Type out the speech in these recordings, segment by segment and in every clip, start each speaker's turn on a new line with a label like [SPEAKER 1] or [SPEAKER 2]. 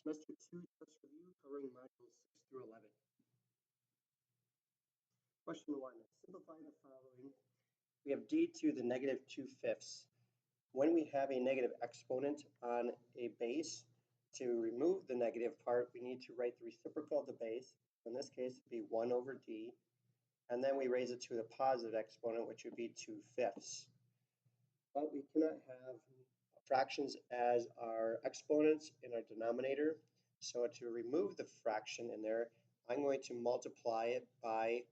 [SPEAKER 1] Semester 2 test review covering modules 6 through 11. Question 1. Simplify the following. We have d to the negative 2/5. When we have a negative exponent on a base, to remove the negative part, we need to write the reciprocal of the base. In this case, it would be 1 over d. And then we raise it to the positive exponent, which would be 2/5. But we cannot have fractions as our exponents in our denominator. So to remove the fraction in there, I'm going to multiply it by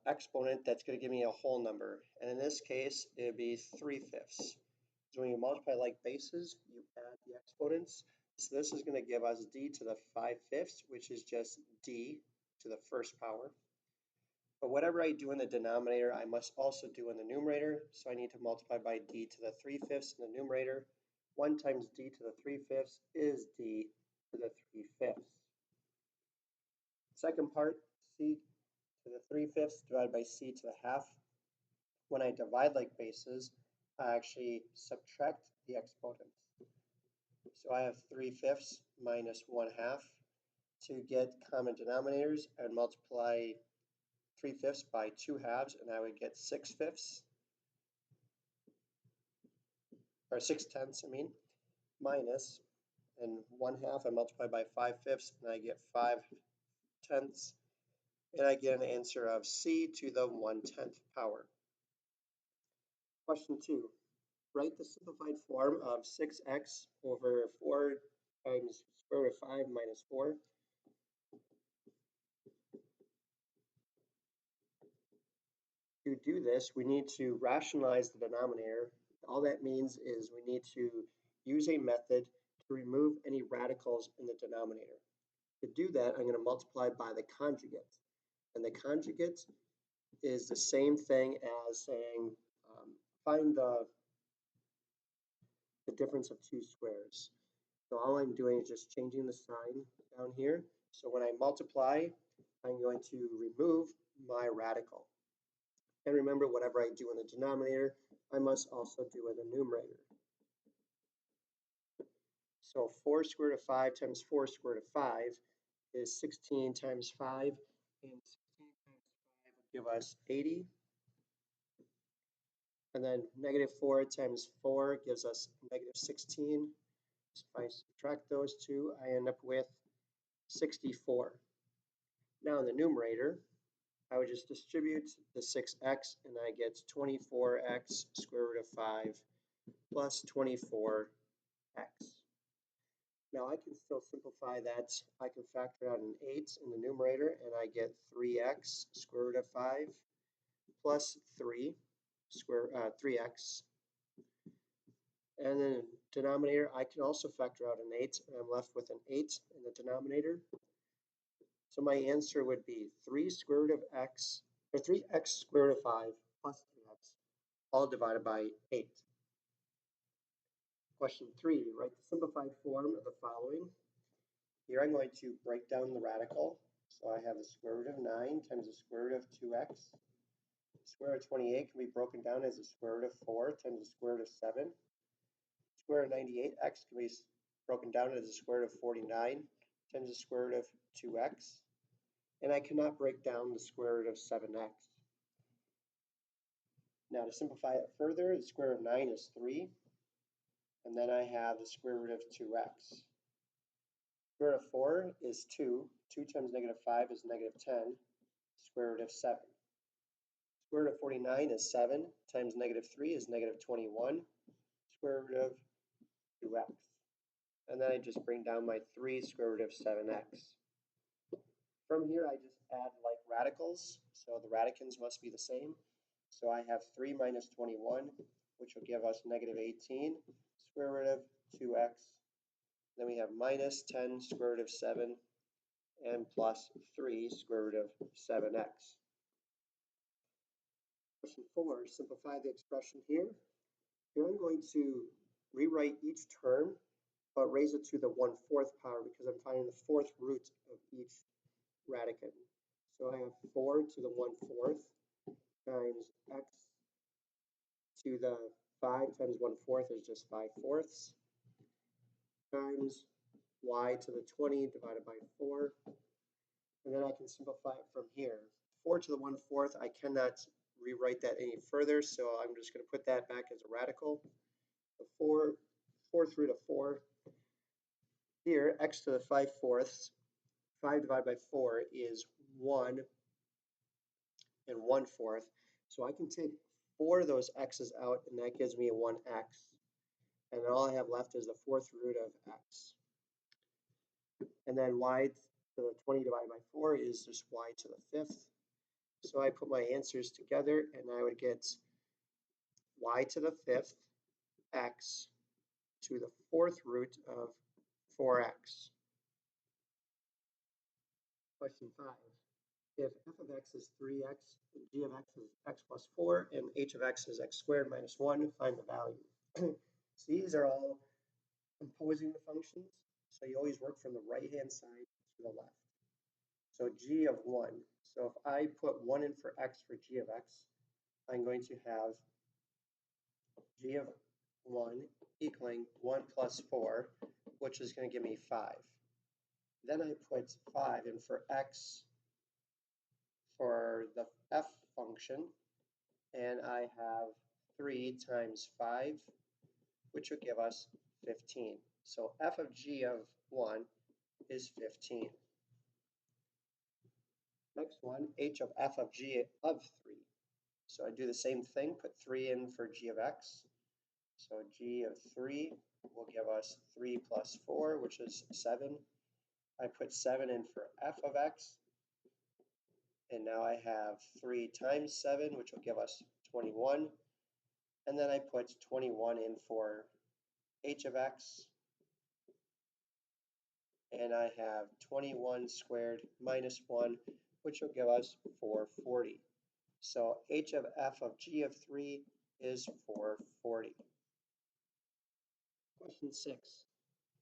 [SPEAKER 1] exponent that's going to give me a whole number. And in this case, it would be 3/5. So when you multiply like bases, you add the exponents. So this is going to give us d to the 5/5, which is just d to the first power. But whatever I do in the denominator, I must also do in the numerator. So I need to multiply by d to the 3/5 in the numerator. 1 times d to the 3/5 is d to the 3/5. Second part, c to the 3/5 divided by c to the half. When I divide like bases, I actually subtract the exponents. So I have 3/5 minus 1/2. To get common denominators, I would multiply 3/5 by 2/2, and I would get 6/5, or 6/10, minus, and 1/2 I multiply by 5/5, and I get 5/10, and I get an answer of c to the 1/10 power. Question 2. Write the simplified form of 6x over 4 times square root of 5 minus 4. To do this, we need to rationalize the denominator. All that means is we need to use a method to remove any radicals in the denominator. To do that, I'm going to multiply by the conjugate. And the conjugate is the same thing as saying find the difference of two squares. So all I'm doing is just changing the sign down here. So when I multiply, I'm going to remove my radical. And remember, whatever I do in the denominator, I must also do in the numerator. So 4 square root of 5 times 4 square root of 5 is 16 times 5, and 16 times 5 will give us 80. And then negative 4 times 4 gives us negative 16. So if I subtract those two, I end up with 64. Now in the numerator, I would just distribute the 6x, and I get 24x square root of 5 plus 24x. Now I can still simplify that. I can factor out an 8 in the numerator, and I get 3x square root of 5 plus 3x. And then in the denominator, I can also factor out an 8, and I'm left with an 8 in the denominator. So my answer would be 3 square root of x, or 3x square root of 5 plus 3x, all divided by 8. Question 3, write the simplified form of the following. Here I'm going to break down the radical. So I have the square root of 9 times the square root of 2x. The square root of 28 can be broken down as the square root of 4 times the square root of 7. Square root of 98x can be broken down as the square root of 49 times the square root of 2x. And I cannot break down the square root of 7x. Now to simplify it further, the square root of 9 is 3. And then I have the square root of 2x. Square root of 4 is 2. 2 times negative 5 is negative 10. Square root of 7. Square root of 49 is 7 times negative 3 is negative 21. Square root of 2x. And then I just bring down my 3 square root of 7x. From here, I just add like radicals. So the radicands must be the same. So I have 3 minus 21, which will give us negative 18 square root of 2x. Then we have minus 10 square root of 7 and plus 3 square root of 7x. Question 4, simplify the expression here. Here I'm going to rewrite each term, but raise it to the 1/4 power because I'm finding the fourth root of each radicand. So I have 4 to the 1/4 times x to the 5 times 1/4 is just 5/4 times y to the 20 divided by 4. And then I can simplify it from here. 4 to the 1/4, I cannot rewrite that any further, so I'm just going to put that back as a radical. The 4th root of 4. Here, x to the 5/4, 5 divided by 4 is 1 and 1/4. So I can take 4 of those x's out, and that gives me a 1x. And then all I have left is the 4th root of x. And then y to the 20 divided by 4 is just y to the 5th. So I put my answers together, and I would get y to the 5th x to the 4th root of 4x. Question 5. If f of x is 3x, g of x is x plus 4, and h of x is x squared minus 1, find the value. So these are all composing the functions, so you always work from the right-hand side to the left. So g of 1. So if I put 1 in for x for g of x, I'm going to have g of 1 equaling 1 plus 4, which is going to give me 5. Then I put 5 in for x for the f function, and I have 3 times 5, which would give us 15. So f of g of 1 is 15. Next one, h of f of g of 3. So I do the same thing, put 3 in for g of x. So g of 3 will give us 3 plus 4, which is 7. I put 7 in for f of x, and now I have 3 times 7, which will give us 21. And then I put 21 in for h of x, and I have 21 squared minus 1, which will give us 440. So h of f of g of 3 is 440. Question 6.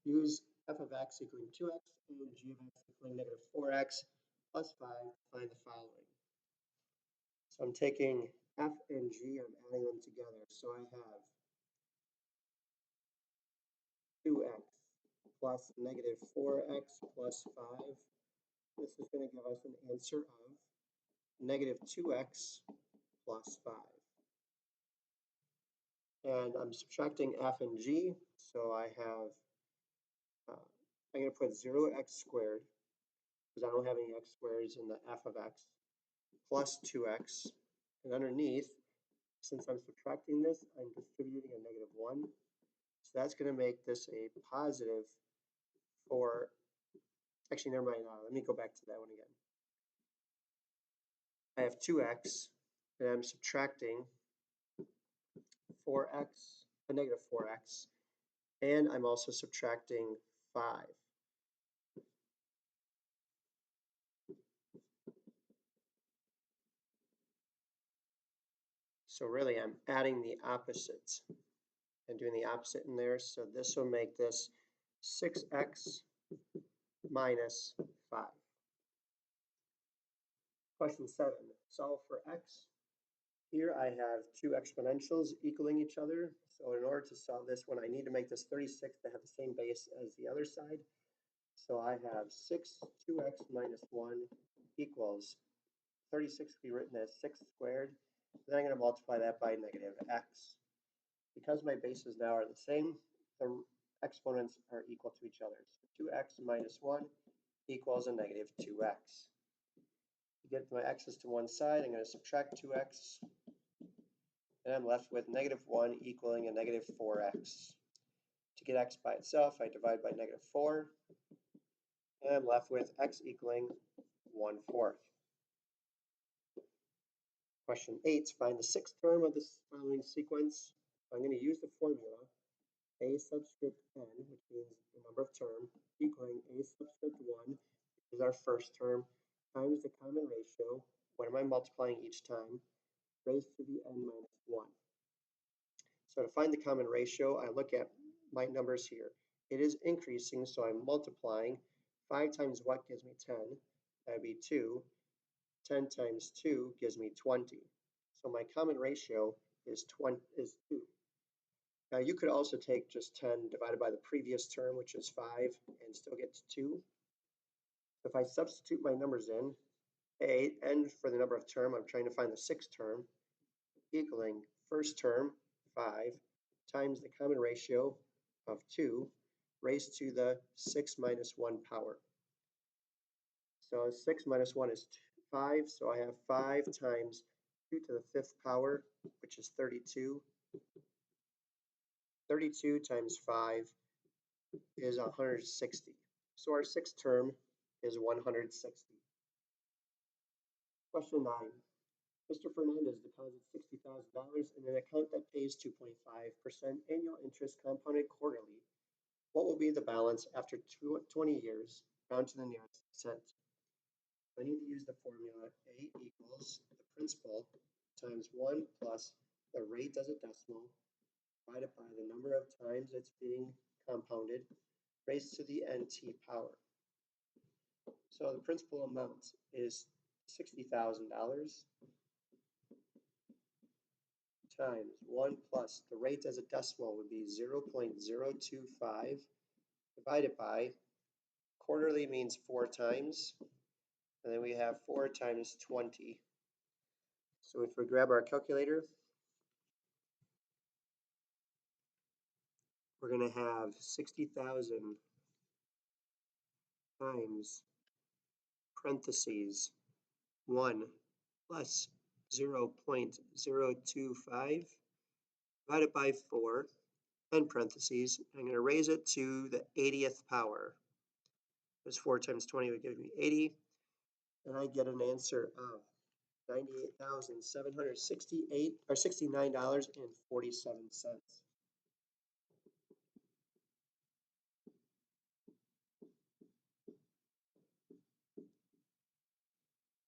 [SPEAKER 1] Use f of x equaling 2x and g of x equaling negative 4x plus 5 to find the following. So I'm taking f and g, I'm adding them together. So I have 2x plus negative 4x plus 5. This is going to give us an answer of negative 2x plus 5. And I'm subtracting f and g, so I have, I'm going to put 0x squared, because I don't have any x squares in the f of x, plus 2x. And underneath, since I'm subtracting this, I'm distributing a negative 1. So that's going to make this a positive 4. Actually, never mind. Let me go back to that one again. I have 2x, and I'm subtracting 4x, a negative 4x, and I'm also subtracting 5. So really, I'm adding the opposites and doing the opposite in there. So this will make this 6x minus 5. Question 7. Solve for x. Here I have two exponentials equaling each other. So in order to solve this one, I need to make this 36 to have the same base as the other side. So I have 2x minus 1 equals 36 to be written as 6 squared. Then I'm going to multiply that by negative x. Because my bases now are the same, the exponents are equal to each other. So 2x minus 1 equals a negative 2x. To get my x's to one side, I'm going to subtract 2x, and I'm left with negative 1 equaling a negative 4x. To get x by itself, I divide by negative 4, and I'm left with x equaling 1/4. Question 8, find the sixth term of this following sequence. I'm going to use the formula a subscript n, which means the number of term, equaling a subscript 1, which is our first term, times the common ratio, what am I multiplying each time, raised to the n minus 1. So to find the common ratio, I look at my numbers here. It is increasing, so I'm multiplying. 5 times what gives me 10? That would be 2. 10 times 2 gives me 20. So my common ratio is 2. Now you could also take just 10 divided by the previous term, which is 5, and still get to 2. If I substitute my numbers in, n for the number of term, I'm trying to find the sixth term, equaling first term, 5, times the common ratio of 2 raised to the 6 minus 1 power. So 6 minus 1 is 5, so I have 5 times 2 to the 5th power, which is 32. 32 times 5 is 160. So our sixth term is 160. Question 9. Mr. Fernandez deposits $60,000 in an account that pays 2.5% annual interest compounded quarterly. What will be the balance after 20 years, round to the nearest cent? I need to use the formula A equals the principal times 1 plus the rate as a decimal divided by the number of times it's being compounded raised to the nth power. So the principal amount is $60,000 times 1 plus the rate as a decimal would be 0.025 divided by quarterly means 4 times, and then we have 4 times 20. So if we grab our calculator, we're going to have 60,000 times parentheses 1 plus 0.025 divided by 4 and parentheses. I'm going to raise it to the 80th power. Because 4 times 20 would give me 80, and I get an answer of $98,768 or $69.47.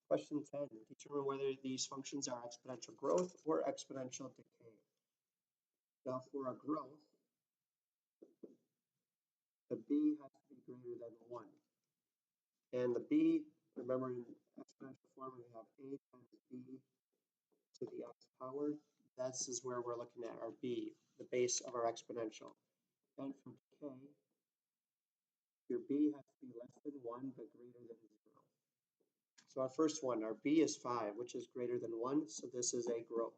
[SPEAKER 1] Question 10. Determine whether these functions are exponential growth or exponential decay. Now for a growth, the b has to be greater than 1. And the b, remember in exponential form, we have a times b to the x power. This is where we're looking at our b, the base of our exponential. And for decay, your b has to be less than 1 but greater than 0. So our first one, our b is 5, which is greater than 1, so this is a growth.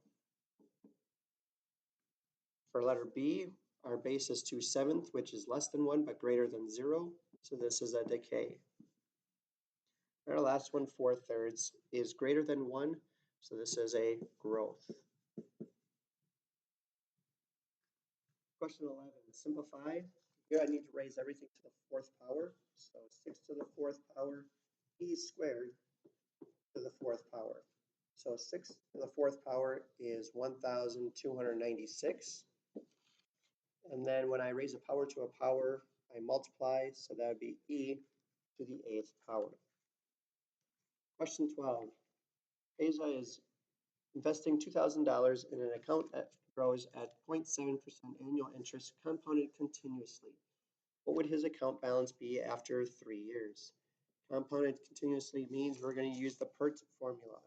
[SPEAKER 1] For letter b, our base is 2/7, which is less than 1 but greater than 0, so this is a decay. Our last one, 4/3, is greater than 1, so this is a growth. Question 11, simplify. Here I need to raise everything to the 4th power, so 6 to the 4th power, e squared to the 4th power. So 6 to the 4th power is 1,296. And then when I raise a power to a power, I multiply, so that would be e to the 8th power. Question 12. Asa is investing $2,000 in an account that grows at 0.7% annual interest compounded continuously. What would his account balance be after 3 years? Compounded continuously means we're going to use the PERT formula.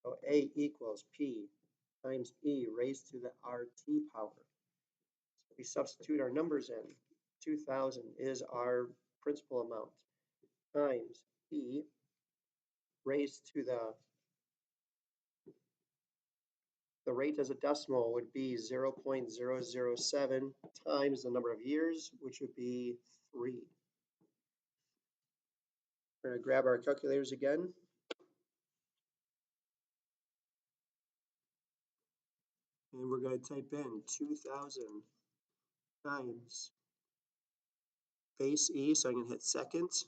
[SPEAKER 1] So A equals P times E raised to the RT power. So we substitute our numbers in. 2,000 is our principal amount times E raised to the rate as a decimal would be 0.007 times the number of years, which would be 3. We're going to grab our calculators again. And we're going to type in 2,000 times base E, so I'm going to hit second,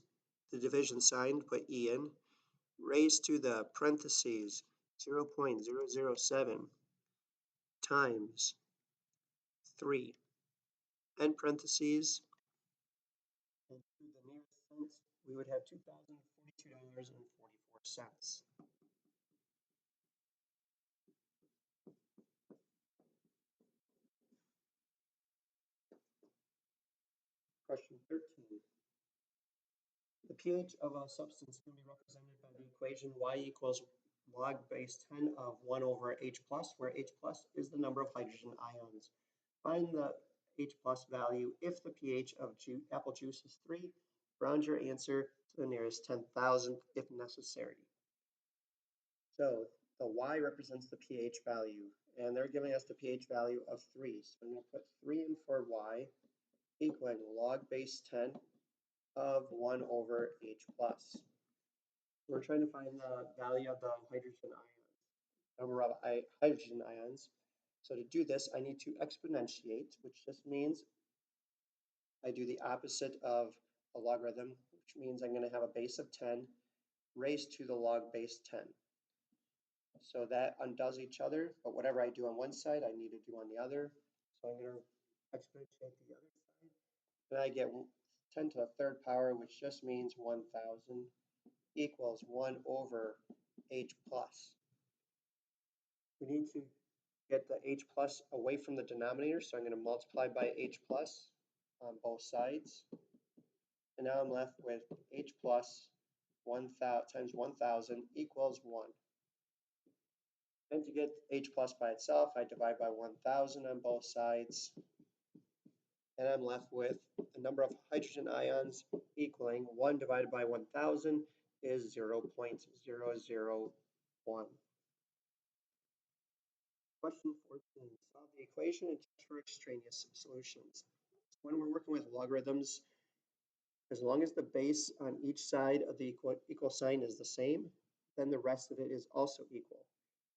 [SPEAKER 1] the division sign, put E in, raised to the parentheses 0.007 times 3, end parentheses, and to the nearest cent, we would have $2,042.44. Question 13. The pH of a substance can be represented by the equation y equals log base 10 of 1 over H plus, where H plus is the number of hydrogen ions. Find the H plus value if the pH of apple juice is 3. Round your answer to the nearest 10,000th if necessary. So the y represents the pH value, and they're giving us the pH value of 3. So I'm going to put 3 in for y, equaling log base 10 of 1 over H plus. We're trying to find the value of the hydrogen ions, number of hydrogen ions. So to do this, I need to exponentiate, which just means I do the opposite of a logarithm, which means I'm going to have a base of 10 raised to the log base 10. So that undoes each other, but whatever I do on one side, I need to do on the other. So I'm going to exponentiate the other side. And I get 10 to the third power, which just means 1,000 equals 1 over H plus. We need to get the H plus away from the denominator, so I'm going to multiply by H plus on both sides. And now I'm left with H plus 1,000 times 1,000 equals 1. And to get H plus by itself, I divide by 1,000 on both sides. And I'm left with the number of hydrogen ions equaling 1 divided by 1,000 is 0.001. Question 14. Solve the equation and test for extraneous solutions. When we're working with logarithms, as long as the base on each side of the equal sign is the same, then the rest of it is also equal.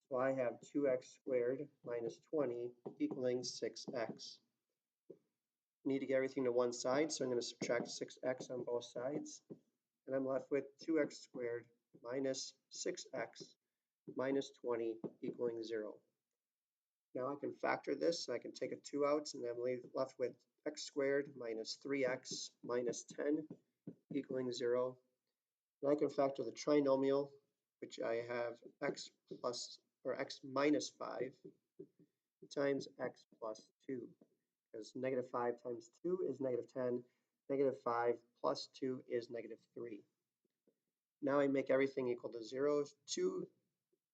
[SPEAKER 1] So I have 2x squared minus 20 equaling 6x. Need to get everything to one side, so I'm going to subtract 6x on both sides. And I'm left with 2x squared minus 6x minus 20 equaling 0. Now I can factor this, so I can take a 2 out, and I'm left with x squared minus 3x minus 10 equaling 0. And I can factor the trinomial, which I have x plus or x minus 5 times x plus 2, because negative 5 times 2 is negative 10, negative 5 plus 2 is negative 3. Now I make everything equal to 0. 2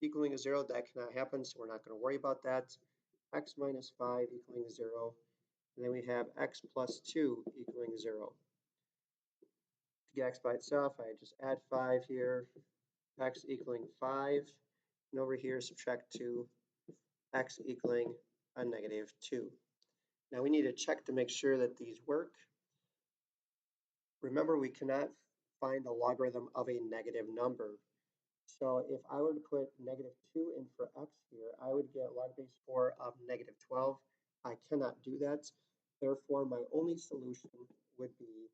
[SPEAKER 1] equaling a 0, that cannot happen, so we're not going to worry about that. X minus 5 equaling 0, and then we have x plus 2 equaling 0. To get x by itself, I just add 5 here, x equaling 5, and over here subtract 2, x equaling a negative 2. Now we need to check to make sure that these work. Remember, we cannot find the logarithm of a negative number. So if I were to put negative 2 in for x here, I would get log base 4 of negative 12. I cannot do that. Therefore, my only solution would be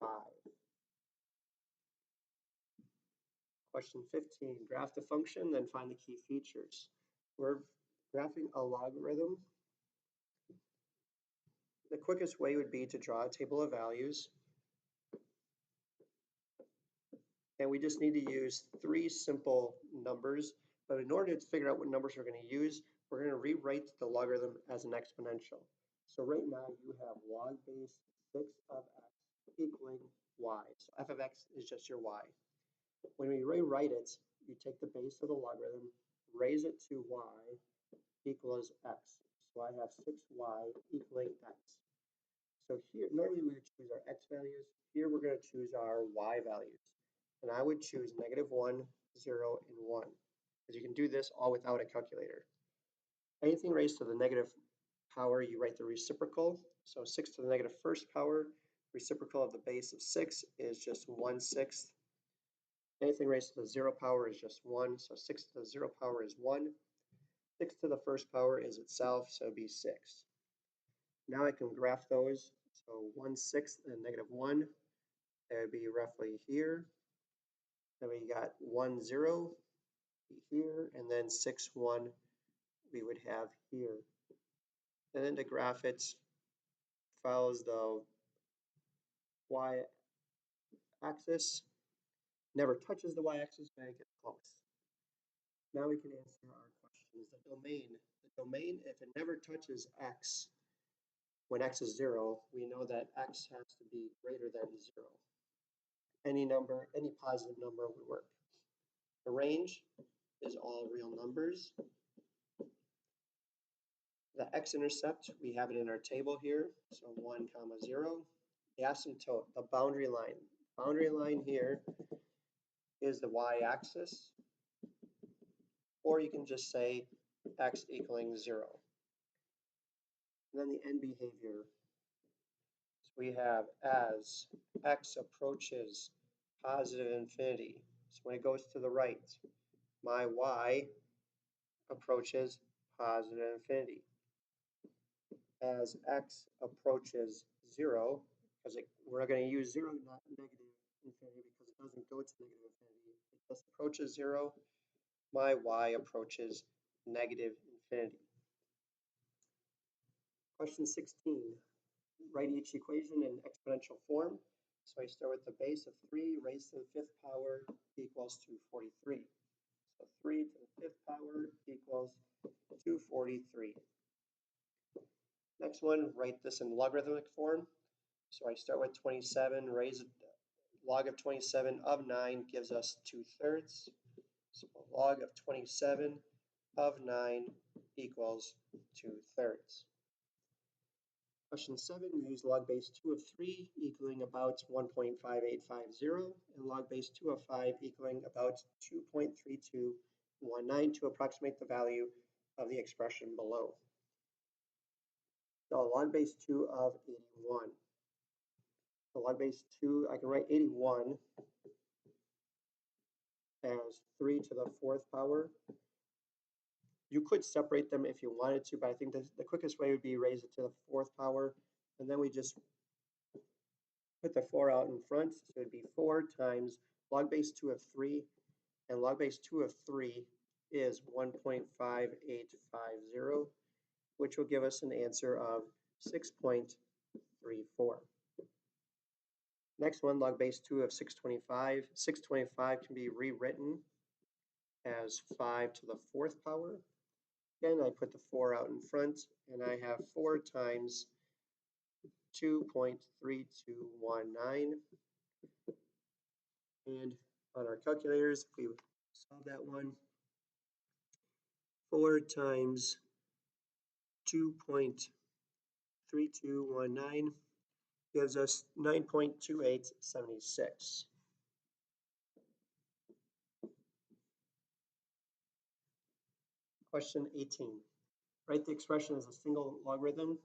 [SPEAKER 1] 5. Question 15, graph the function, then find the key features. We're graphing a logarithm. The quickest way would be to draw a table of values. And we just need to use 3 simple numbers. But in order to figure out what numbers we're going to use, we're going to rewrite the logarithm as an exponential. So right now you have log base 6 of x equaling y. So f of x is just your y. When we rewrite it, you take the base of the logarithm, raise it to y equals x. So I have 6y equaling x. So here, normally we would choose our x values. Here we're going to choose our y values. And I would choose negative 1, 0, and 1. Because you can do this all without a calculator. Anything raised to the negative power, you write the reciprocal. So 6 to the negative first power, reciprocal of the base of 6 is just 1/6. Anything raised to the 0 power is just 1. So 6 to the 0 power is 1. 6 to the first power is itself, so it'd be 6. Now I can graph those. So 1/6 and negative 1, that would be roughly here. Then we got 1, 0 here, and then 6, 1 we would have here. And then to graph it, follows the y-axis, never touches the y-axis, but it gets close. Now we can answer our questions. The domain, if it never touches x, when x is 0, we know that x has to be greater than 0. Any number, any positive number would work. The range is all real numbers. The x-intercept, we have it in our table here, so 1, 0. The asymptote, the boundary line. Boundary line here is the y-axis, or you can just say x equaling 0. And then the end behavior. So we have as x approaches positive infinity. So when it goes to the right, my y approaches positive infinity. As x approaches 0, because we're going to use 0, not negative infinity, because it doesn't go to negative infinity. It just approaches 0. My y approaches negative infinity. Question 16. Write each equation in exponential form. So I start with the base of 3 raised to the 5th power equals 243. So 3 to the 5th power equals 243. Next one, write this in logarithmic form. So I start with 27, raise log of 27 of 9 gives us 2/3. So log of 27 of 9 equals 2/3. Question 7, use log base 2 of 3 equaling about 1.5850 and log base 2 of 5 equaling about 2.3219 to approximate the value of the expression below. So log base 2 of 81. So log base 2, I can write 81 as 3 to the 4th power. You could separate them if you wanted to, but I think the quickest way would be raise it to the 4th power, and then we just put the 4 out in front, so it would be 4 times log base 2 of 3, and log base 2 of 3 is 1.5850, which will give us an answer of 6.34. Next one, log base 2 of 625. 625 can be rewritten as 5 to the 4th power. Again, I put the 4 out in front, and I have 4 times 2.3219. And on our calculators, if we solve that one, 4 times 2.3219 gives us 9.2876. Question 18. Write the expression as a single logarithm.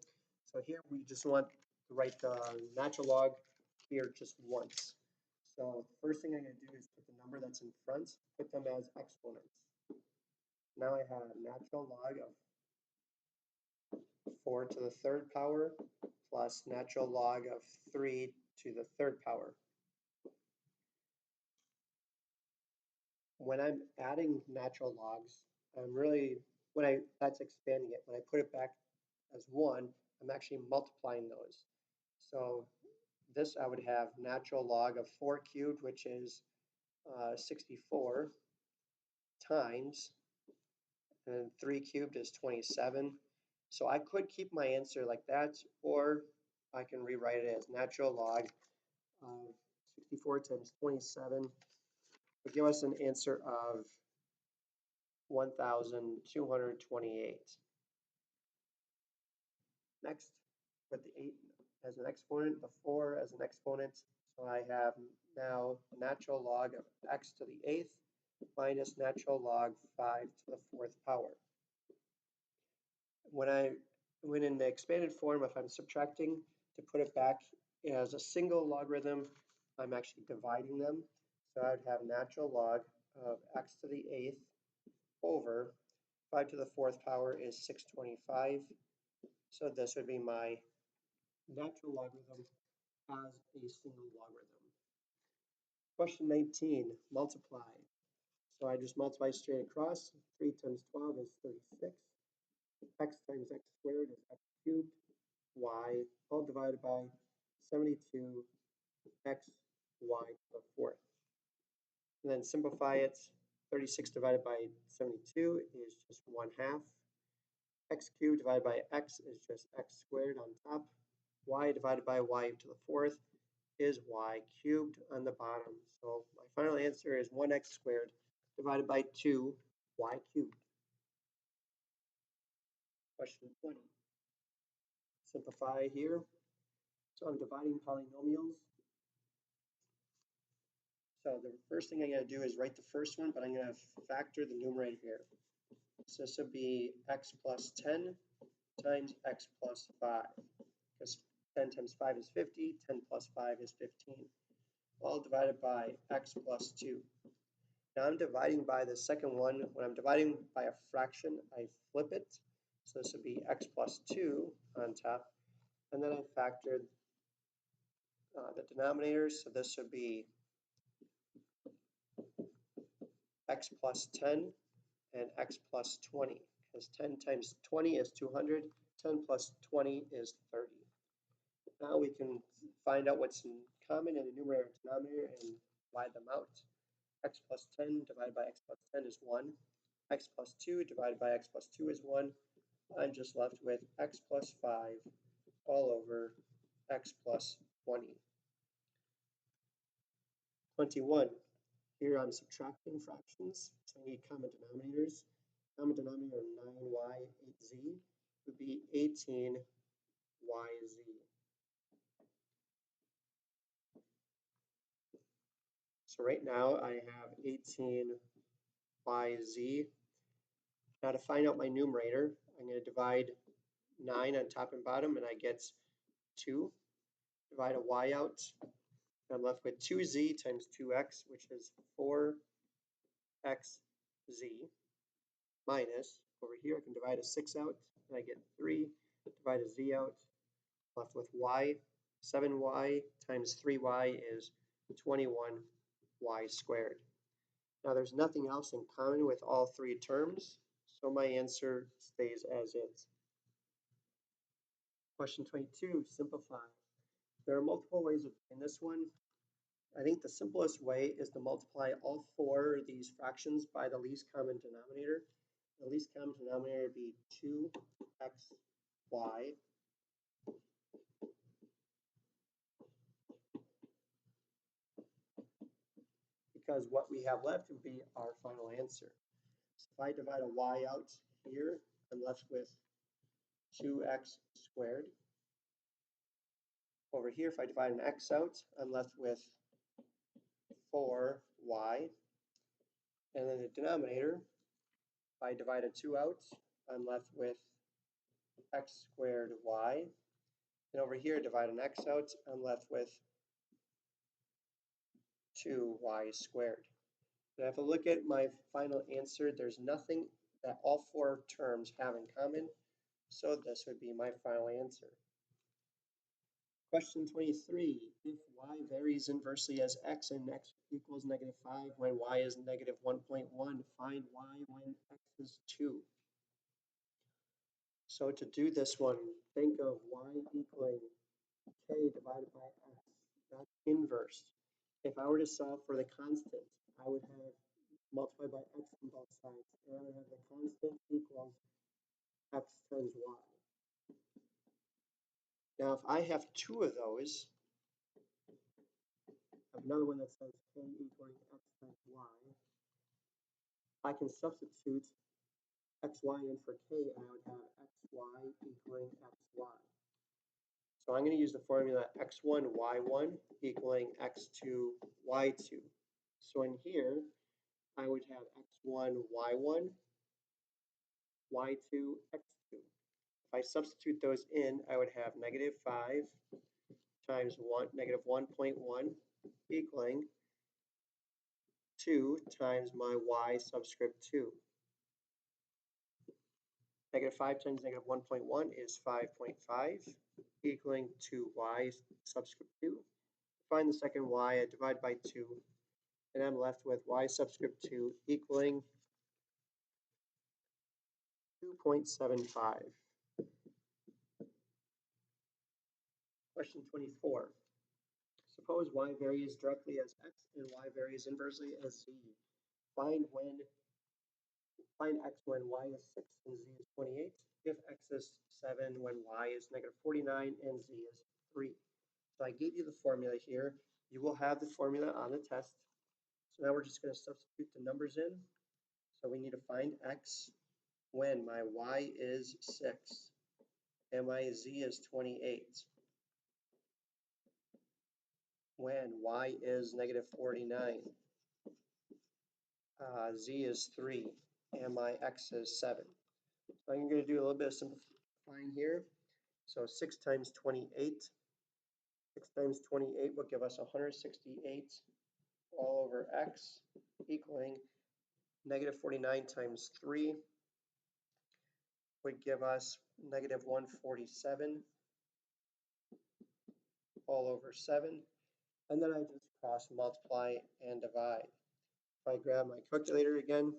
[SPEAKER 1] So here we just want to write the natural log here just once. So the first thing I'm going to do is put the number that's in front, put them as exponents. Now I have natural log of 4 to the 3rd power plus natural log of 3 to the 3rd power. When I'm adding natural logs, that's expanding it. When I put it back as 1, I'm actually multiplying those. So this I would have natural log of 4 cubed, which is 64, times, and 3 cubed is 27. So I could keep my answer like that, or I can rewrite it as natural log of 64 times 27 would give us an answer of 1,228. Next, put the 8 as an exponent, the 4 as an exponent. So I have now natural log of x to the 8th minus natural log 5 to the 4th power. When in the expanded form, if I'm subtracting, to put it back as a single logarithm, I'm actually dividing them. So I would have natural log of x to the 8th over 5 to the 4th power is 625. So this would be my natural logarithm as a single logarithm. Question 19, multiply. So I just multiply straight across. 3 times 12 is 36. X times x squared is x cubed. Y all divided by 72 x y to the 4th. And then simplify it. 36 divided by 72 is just 1/2. X cubed divided by x is just x squared on top. Y divided by y to the 4th is y cubed on the bottom. So my final answer is 1x squared divided by 2y cubed. Question 20. Simplify here. So I'm dividing polynomials. So the first thing I'm going to do is write the first one, but I'm going to factor the numerator here. So this will be x plus 10 times x plus 5, because 10 times 5 is 50, 10 plus 5 is 15, all divided by x plus 2. Now I'm dividing by the second one. When I'm dividing by a fraction, I flip it. So this would be x plus 2 on top, and then I factored the denominators. So this would be x plus 10 and x plus 20, because 10 times 20 is 200, 10 plus 20 is 30. Now we can find out what's in common in the numerator and denominator and divide them out. X plus 10 divided by x plus 10 is 1. X plus 2 divided by x plus 2 is 1. I'm just left with x plus 5 all over x plus 20. 21. Here I'm subtracting fractions, so I need common denominators. Common denominator of 9y, 8z would be 18yz. So right now I have 18yz. Now to find out my numerator, I'm going to divide 9 on top and bottom, and I get 2. Divide a y out, and I'm left with 2z times 2x, which is 4xz, minus, over here I can divide a 6 out, and I get 3. Divide a z out, left with y. 7y times 3y is 21y squared. Now there's nothing else in common with all three terms, so my answer stays as is. Question 22, simplify. There are multiple ways of doing this one. I think the simplest way is to multiply all four of these fractions by the least common denominator. The least common denominator would be 2xy because what we have left would be our final answer. So if I divide a y out here, I'm left with 2x squared. Over here, if I divide an x out, I'm left with 4y. And then the denominator, if I divide a 2 out, I'm left with x squared y. And over here, divide an x out, I'm left with 2y squared. And if I look at my final answer, there's nothing that all four terms have in common. So this would be my final answer. Question 23. If y varies inversely as x and x equals -5 when y is -1.1, find y when x is 2. So to do this one, think of y equaling k divided by x. That's inverse. If I were to solve for the constant, I would have multiplied by x on both sides, and I would have the constant equals x times y. Now, if I have two of those, I have another one that says k equaling x times y. I can substitute xy in for k, and I would have xy equaling xy. So I'm going to use the formula x1, y1 equaling x2, y2. So in here, I would have x1, y1, y2, x2. If I substitute those in, I would have -5 times -1.1 equaling 2 times my y subscript 2. -5 times -1.1 is 5.5, equaling 2y subscript 2. To find the second y, I divide by 2, and I'm left with y subscript 2 equaling 2.75. Question 24. Suppose y varies directly as x and y varies inversely as z. Find x when y is 6 and z is 28. If x is 7 when y is -49 and z is 3. So I gave you the formula here. You will have the formula on the test. So now we're just going to substitute the numbers in. So we need to find x. when my y is 6 and my z is 28, when y is negative 49, z is 3, and my x is 7. So I'm going to do a little bit of simplifying here. So 6 times 28. 6 times 28 will give us 168 all over x, equaling negative 49 times 3 would give us negative 147 all over 7. And then I just cross multiply and divide. If I grab my calculator again,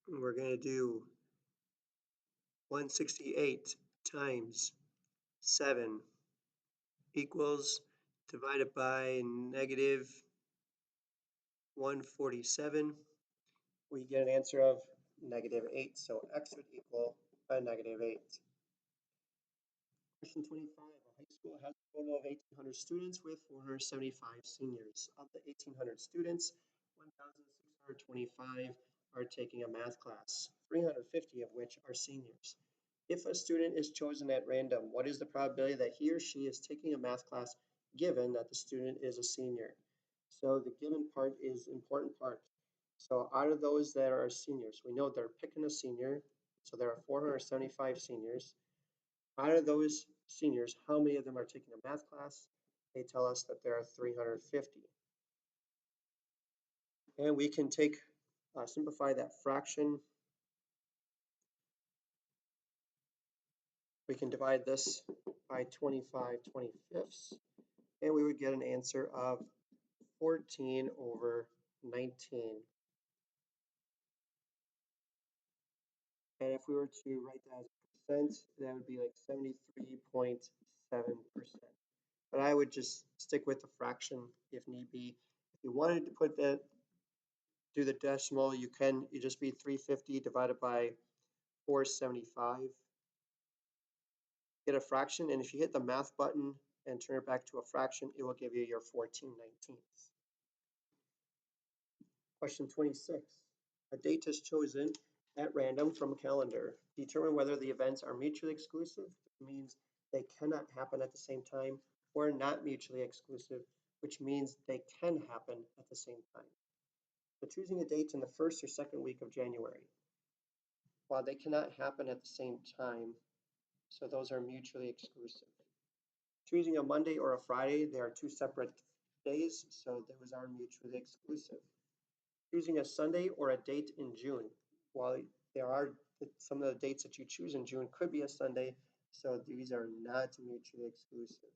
[SPEAKER 1] we're going to do 168 times 7 equals divided by negative 147. We get an answer of negative 8. So x would equal a negative 8. Question 25. A high school has a total of 1,800 students with 475 seniors. Of the 1,800 students, 1,625 are taking a math class, 350 of which are seniors. If a student is chosen at random, what is the probability that he or she is taking a math class given that the student is a senior? So the given part is important part. So out of those that are seniors, we know they're picking a senior. So there are 475 seniors. Out of those seniors, how many of them are taking a math class? They tell us that there are 350. And we can simplify that fraction. We can divide this by 25/25, and we would get an answer of 14 over 19. And if we were to write that as percent, that would be like 73.7%. But I would just stick with the fraction if need be. If you wanted to put that, do the decimal, you can. You just be 350 divided by 475. Get a fraction, and if you hit the math button and turn it back to a fraction, it will give you your 14/19. Question 26. A date is chosen at random from a calendar. Determine whether the events are mutually exclusive, which means they cannot happen at the same time, or not mutually exclusive, which means they can happen at the same time. So choosing a date in the first or second week of January. While they cannot happen at the same time, so those are mutually exclusive. Choosing a Monday or a Friday, they are two separate days, so those are mutually exclusive. Choosing a Sunday or a date in June. While there are some of the dates that you choose in June could be a Sunday, so these are not mutually exclusive.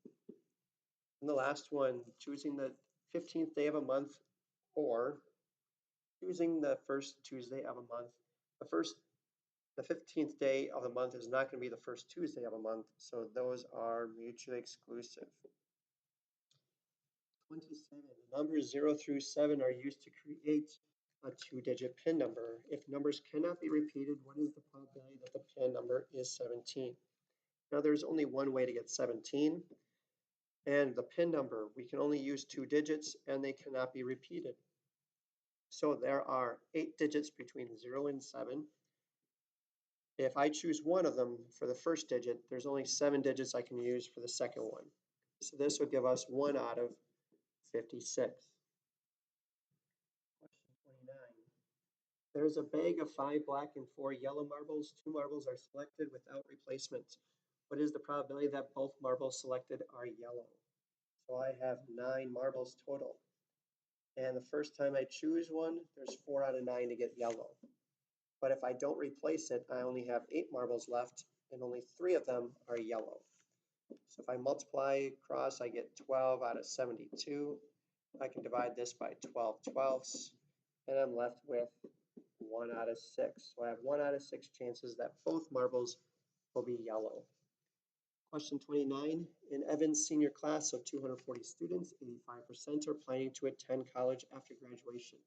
[SPEAKER 1] And the last one, choosing the 15th day of a month or choosing the first Tuesday of a month. The 15th day of the month is not going to be the first Tuesday of a month, so those are mutually exclusive. 27. The numbers 0 through 7 are used to create a two-digit PIN number. If numbers cannot be repeated, what is the probability that the PIN number is 17? Now, there's only one way to get 17. And the PIN number, we can only use two digits and they cannot be repeated. So there are 8 digits between 0 and 7. If I choose one of them for the first digit, there's only 7 digits I can use for the second one. So this would give us 1 out of 56. Question 29. There is a bag of 5 black and 4 yellow marbles. 2 marbles are selected without replacement. What is the probability that both marbles selected are yellow? So I have 9 marbles total. And the first time I choose one, there's 4 out of 9 to get yellow. But if I don't replace it, I only have 8 marbles left, and only 3 of them are yellow. So if I multiply across, I get 12 out of 72. I can divide this by 12/12, and I'm left with 1 out of 6. So I have 1 out of 6 chances that both marbles will be yellow. Question 29. In Evan's senior class of 240 students, 85% are planning to attend college after graduation.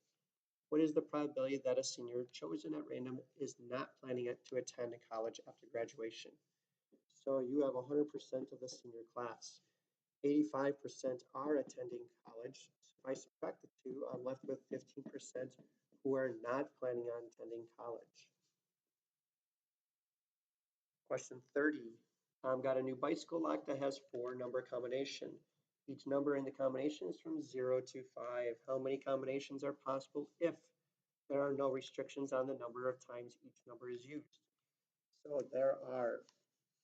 [SPEAKER 1] What is the probability that a senior chosen at random is not planning to attend college after graduation? So you have 100% of the senior class. 85% are attending college. So if I subtract the two, I'm left with 15% who are not planning on attending college. Question 30. Got a new bicycle lock that has 4-number combination. Each number in the combination is from 0 to 5. How many combinations are possible if there are no restrictions on the number of times each number is used? So there are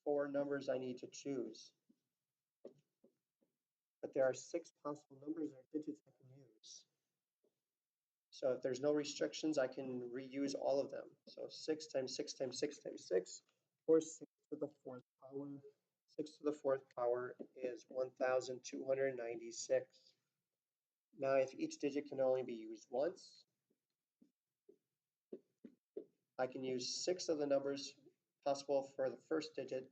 [SPEAKER 1] 4 numbers I need to choose. But there are 6 possible numbers or digits I can use. So if there's no restrictions, I can reuse all of them. So 6 times 6 times 6 times 6, or 6 to the 4th power. 6 to the 4th power is 1,296. Now, if each digit can only be used once, I can use 6 of the numbers possible for the first digit.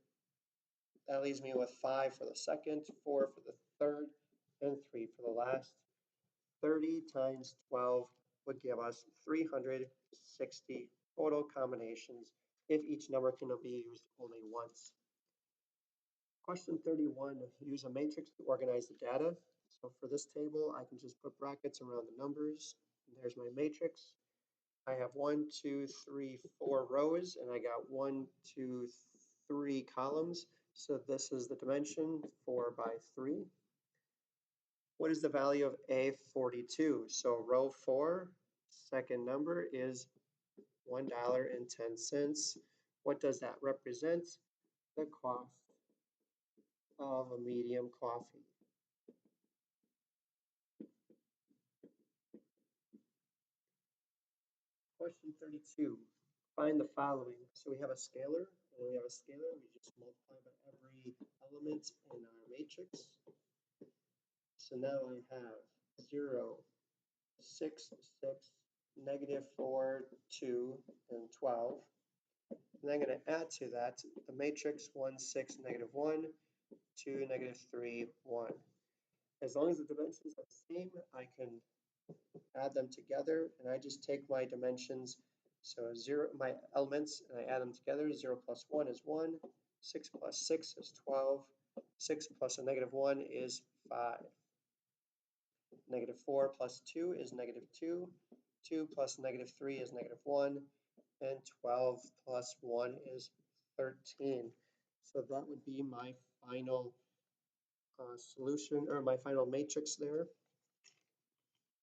[SPEAKER 1] That leaves me with 5 for the second, 4 for the third, and 3 for the last. 30 times 12 would give us 360 total combinations if each number can be used only once. Question 31, use a matrix to organize the data. So for this table, I can just put brackets around the numbers. There's my matrix. I have 1, 2, 3, 4 rows, and I got 1, 2, 3 columns. So this is the dimension 4 by 3. What is the value of A42? So row 4, second number is $1.10. What does that represent? The cost of a medium coffee. Question 32. Find the following. So we have a scalar, and we have a scalar. We just multiply by every element in our matrix. So now I have 0, 6, 6, -4, 2, and 12. And I'm going to add to that the matrix 1, 6, -1, 2, -3, 1. As long as the dimensions are the same, I can add them together, and I just take my dimensions, so 0, my elements, and I add them together. 0 plus 1 is 1, 6 plus 6 is 12, 6 plus a -1 is 5. -4 plus 2 is -2, 2 plus -3 is -1, and 12 plus 1 is 13. So that would be my final solution, or my final matrix there.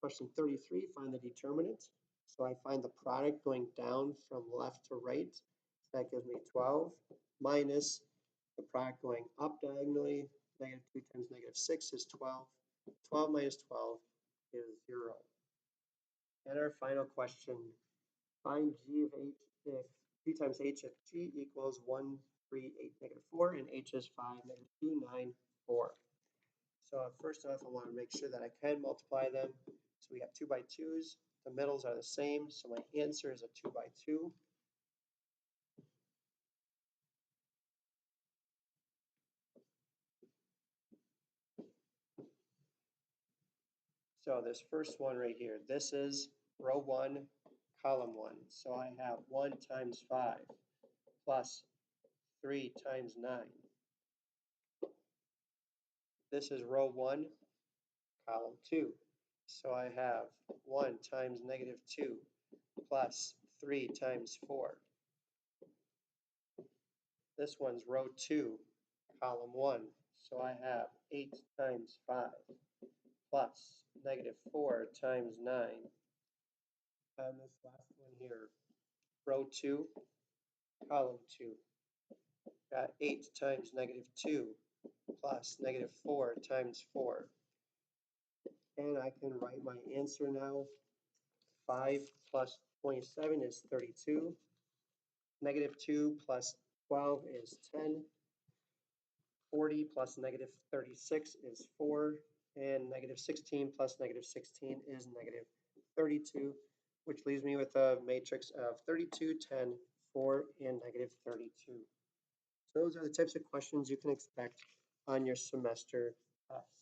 [SPEAKER 1] Question 33, find the determinant. So I find the product going down from left to right. So that gives me 12 minus the product going up diagonally. -2 times -6 is 12. 12 minus 12 is 0. And our final question, find g of h if g times h if g equals 1, 3, 8, -4, and h is 5, -2, 9, 4. So first off, I want to make sure that I can multiply them. So we have 2 by 2's. The middles are the same, so my answer is a 2 by 2. So this first one right here, this is row 1, column 1. So I have 1 times 5 plus 3 times 9. This is row 1, column 2. So I have 1 times -2 plus 3 times 4. This one's row 2, column 1. So I have 8 times 5 plus -4 times 9. And this last one here, row 2, column 2. Got 8 times -2 plus -4 times 4. And I can write my answer now. 5 plus 27 is 32. -2 plus 12 is 10. 40 plus -36 is 4. And -16 plus -16 is -32, which leaves me with a matrix of 32, 10, 4, and -32. So those are the types of questions you can expect on your semester test.